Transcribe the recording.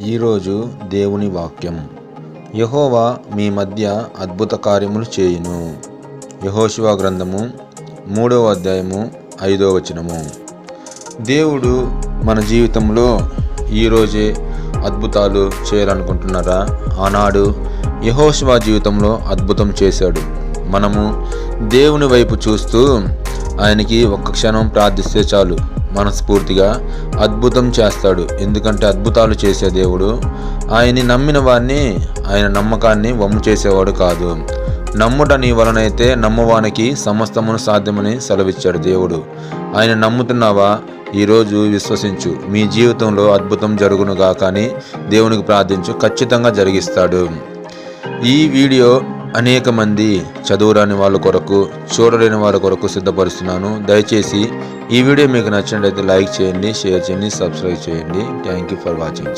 ఈరోజు దేవుని వాక్యం. యెహోవా మీ మధ్య అద్భుత కార్యములు చేయును. యెహోషువ గ్రంథము 3వ అధ్యాయము 5వ వచనము. దేవుడు మన జీవితంలో ఈరోజే అద్భుతాలు చేయాలనుకుంటున్నారా? ఆనాడు యెహోషువ జీవితంలో అద్భుతం చేశాడు. మనము దేవుని వైపు చూస్తూ ఆయనకి ఒక్క క్షణం ప్రార్థిస్తే చాలు, మనస్ఫూర్తిగా అద్భుతం చేస్తాడు. ఎందుకంటే అద్భుతాలు చేసే దేవుడు. ఆయన్ని నమ్మిన వారిని, ఆయన నమ్మకాన్ని వమ్ము చేసేవాడు కాదు. నమ్ముట నీ వలనైతే నమ్మవానికి సమస్తమును సాధ్యమని సెలవిచ్చాడు దేవుడు. ఆయన నమ్ముతున్నావా? ఈరోజు విశ్వసించు, మీ జీవితంలో అద్భుతం జరుగునుగా. కానీ దేవునికి ప్రార్థించు, ఖచ్చితంగా జరిగిస్తాడు. ఈ వీడియో అనేక మంది చదువురాని వాళ్ళ కొరకు, చూడలేని వాళ్ళ కొరకు సిద్ధపరుస్తున్నాను. దయచేసి ఈ వీడియో మీకు నచ్చినట్లయితే లైక్ చేయండి, షేర్ చేయండి, సబ్స్క్రైబ్ చేయండి. Thank you for watching.